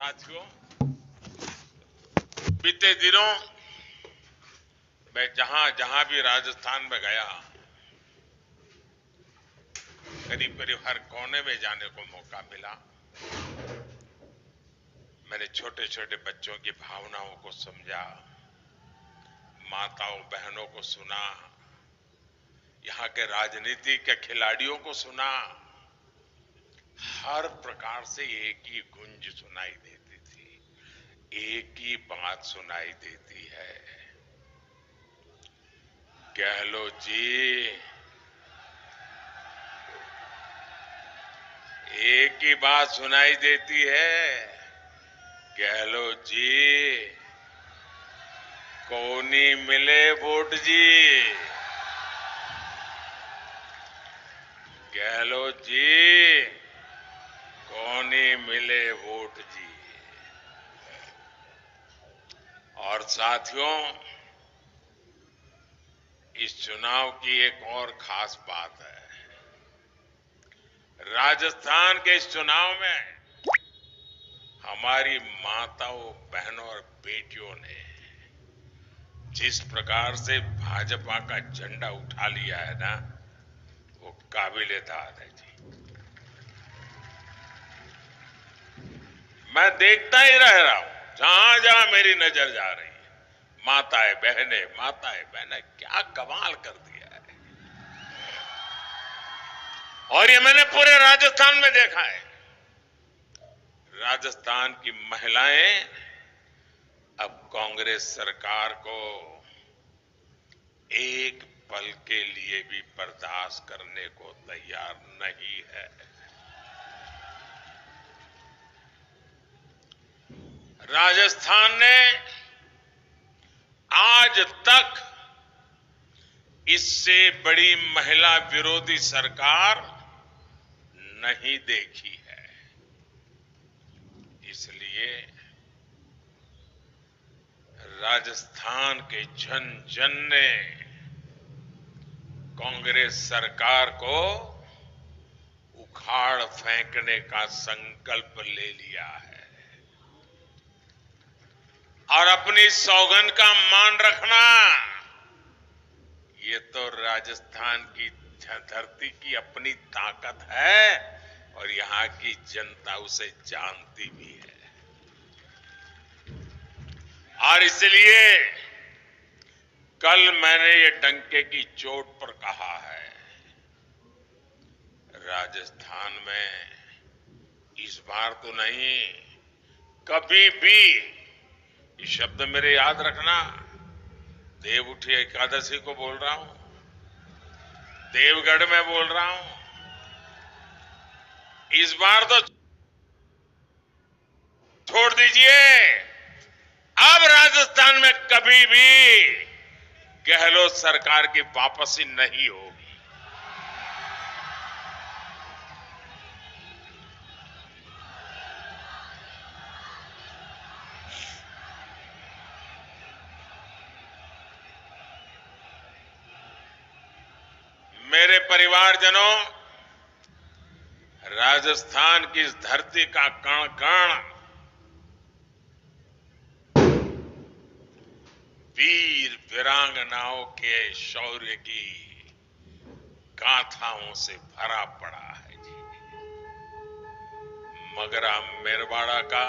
साथियों, बीते दिनों मैं जहां जहां भी राजस्थान में गया, करीब करीब हर कोने में जाने को मौका मिला। मैंने छोटे छोटे बच्चों की भावनाओं को समझा, माताओं बहनों को सुना, यहाँ के राजनीति के खिलाड़ियों को सुना। हर प्रकार से एक ही गूंज सुनाई देती थी, एक ही बात सुनाई देती है। गहलोत जी, एक ही बात सुनाई देती है। गहलोत जी, कोनी मिले वोट जी। गहलोत जी, कोनी मिले वोट जी। और साथियों, इस चुनाव की एक और खास बात है। राजस्थान के इस चुनाव में हमारी माताओं बहनों और बेटियों ने जिस प्रकार से भाजपा का झंडा उठा लिया है ना, वो काबिल-ए-दाद है जी। मैं देखता ही रह रहा हूं, जहां जहां मेरी नजर जा रही है, माताएं बहनें क्या कमाल कर दिया है। और ये मैंने पूरे राजस्थान में देखा है। राजस्थान की महिलाएं अब कांग्रेस सरकार को एक पल के लिए भी बर्दाश्त करने को तैयार नहीं है। राजस्थान ने आज तक इससे बड़ी महिला विरोधी सरकार नहीं देखी है। इसलिए राजस्थान के जन जन ने कांग्रेस सरकार को उखाड़ फेंकने का संकल्प ले लिया है। और अपनी सौगंध का मान रखना, ये तो राजस्थान की धरती की अपनी ताकत है और यहां की जनता उसे जानती भी है। और इसलिए कल मैंने ये डंके की चोट पर कहा है, राजस्थान में इस बार तो नहीं, कभी भी, ये शब्द मेरे याद रखना, देव उठी एकादशी को बोल रहा हूं, देवगढ़ में बोल रहा हूं, इस बार तो छोड़ दीजिए। अब राजस्थान में कभी भी गहलोत सरकार की वापसी नहीं होगी। मेरे परिवारजनों, राजस्थान की इस धरती का कण कण वीर वीरांगनाओं के शौर्य की गाथाओं से भरा पड़ा है जी। मगरा मेरवाड़ा का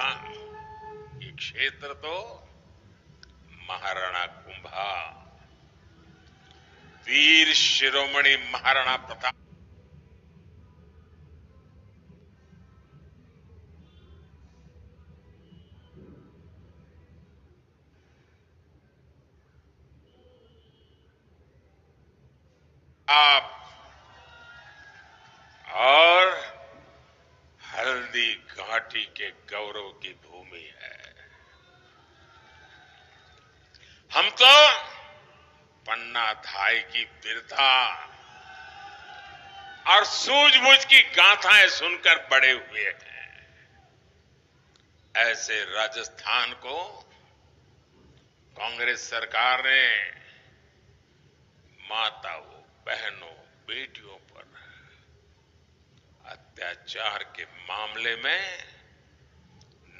ये क्षेत्र तो महाराणा कुंभा, वीर शिरोमणि महाराणा प्रताप और हल्दी घाटी के गौरव की भूमि है। हम तो पन्ना धाई की वीरता और सूझबूझ की गाथाएं सुनकर बड़े हुए हैं। ऐसे राजस्थान को कांग्रेस सरकार ने माताओं बहनों बेटियों पर अत्याचार के मामले में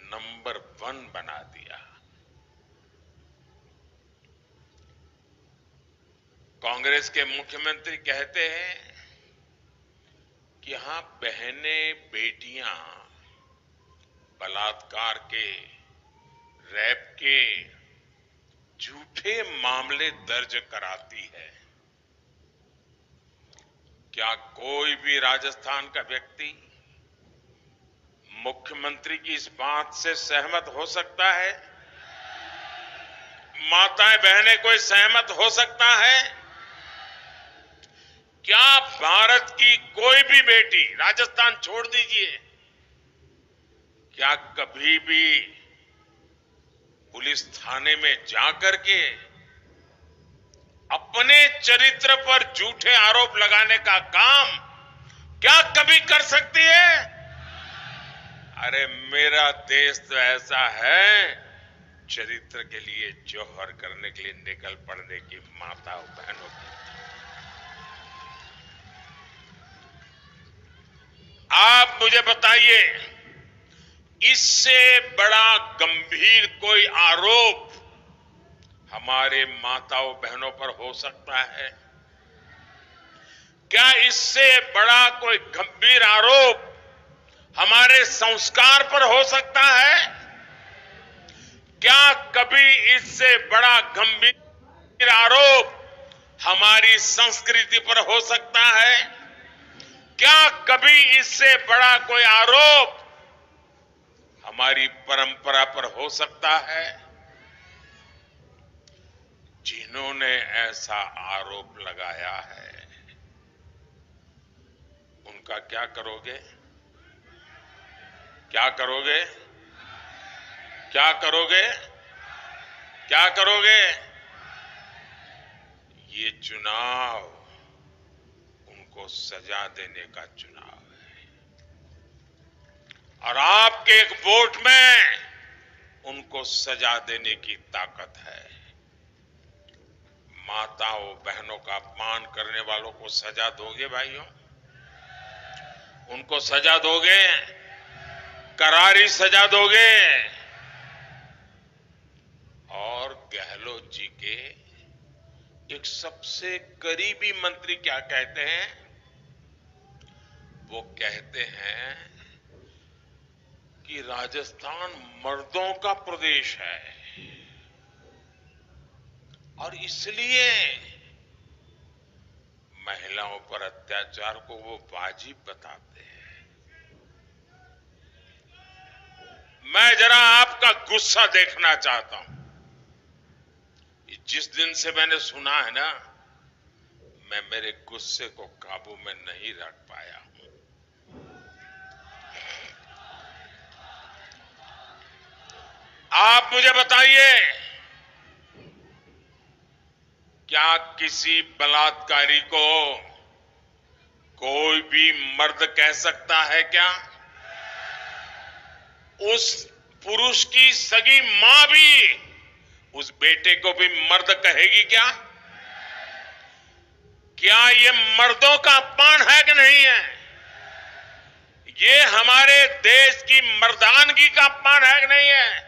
नंबर 1 बना दिया। कांग्रेस के मुख्यमंत्री कहते हैं कि यहां बहनें बेटियां बलात्कार के, रेप के झूठे मामले दर्ज कराती है। क्या कोई भी राजस्थान का व्यक्ति मुख्यमंत्री की इस बात से सहमत हो सकता है? माताएं बहनें कोई सहमत हो सकता है? क्या भारत की कोई भी बेटी, राजस्थान छोड़ दीजिए, क्या कभी भी पुलिस थाने में जाकर के अपने चरित्र पर झूठे आरोप लगाने का काम क्या कभी कर सकती है? अरे मेरा देश तो ऐसा है, चरित्र के लिए जौहर करने के लिए निकल पड़ने की माताओं बहनों की। आप मुझे बताइए, इससे बड़ा गंभीर कोई आरोप हमारे माताओं बहनों पर हो सकता है? क्या इससे बड़ा कोई गंभीर आरोप हमारे संस्कार पर हो सकता है? क्या कभी इससे बड़ा गंभीर आरोप हमारी संस्कृति पर हो सकता है? क्या कभी इससे बड़ा कोई आरोप हमारी परंपरा पर हो सकता है? जिन्होंने ऐसा आरोप लगाया है, उनका क्या करोगे? क्या करोगे? क्या करोगे? क्या करोगे? ये चुनाव उनको सजा देने का चुनाव है और आपके एक वोट में उनको सजा देने की ताकत है। माताओं बहनों का अपमान करने वालों को सजा दोगे भाइयों? उनको सजा दोगे? करारी सजा दोगे? और गहलोत जी के एक सबसे करीबी मंत्री क्या कहते हैं? वो कहते हैं कि राजस्थान मर्दों का प्रदेश है और इसलिए महिलाओं पर अत्याचार को वो वाजिब बताते हैं। मैं जरा आपका गुस्सा देखना चाहता हूं। जिस दिन से मैंने सुना है ना, मैं मेरे गुस्से को काबू में नहीं रख पाया हूं। आप मुझे बताइए, क्या किसी बलात्कारी को कोई भी मर्द कह सकता है क्या? उस पुरुष की सगी मां भी उस बेटे को भी मर्द कहेगी क्या? क्या ये मर्दों का अपमान है कि नहीं है? ये हमारे देश की मर्दानगी का अपमान है कि नहीं है?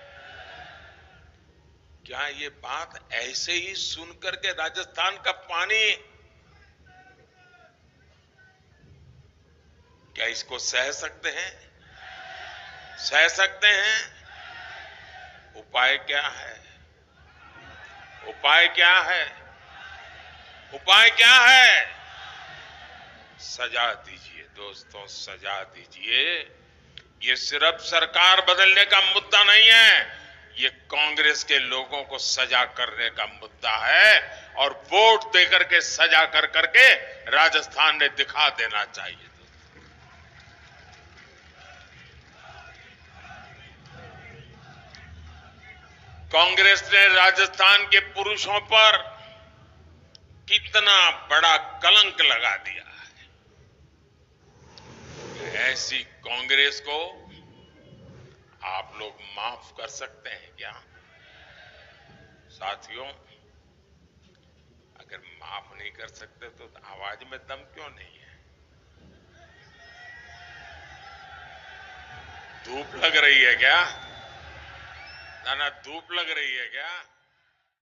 क्या ये बात ऐसे ही सुनकर के राजस्थान का पानी, क्या इसको सह सकते हैं? सह सकते हैं? उपाय क्या है? उपाय क्या है? उपाय क्या है? सजा दीजिए दोस्तों, सजा दीजिए। ये सिर्फ सरकार बदलने का मुद्दा नहीं है, ये कांग्रेस के लोगों को सजा करने का मुद्दा है और वोट देकर के सजा कर करके राजस्थान ने दिखा देना चाहिए। कांग्रेस ने राजस्थान के पुरुषों पर कितना बड़ा कलंक लगा दिया है। ऐसी कांग्रेस को आप लोग माफ कर सकते हैं क्या? साथियों, अगर माफ नहीं कर सकते तो आवाज में दम क्यों नहीं है? धूप लग रही है क्या? नाना धूप लग रही है क्या?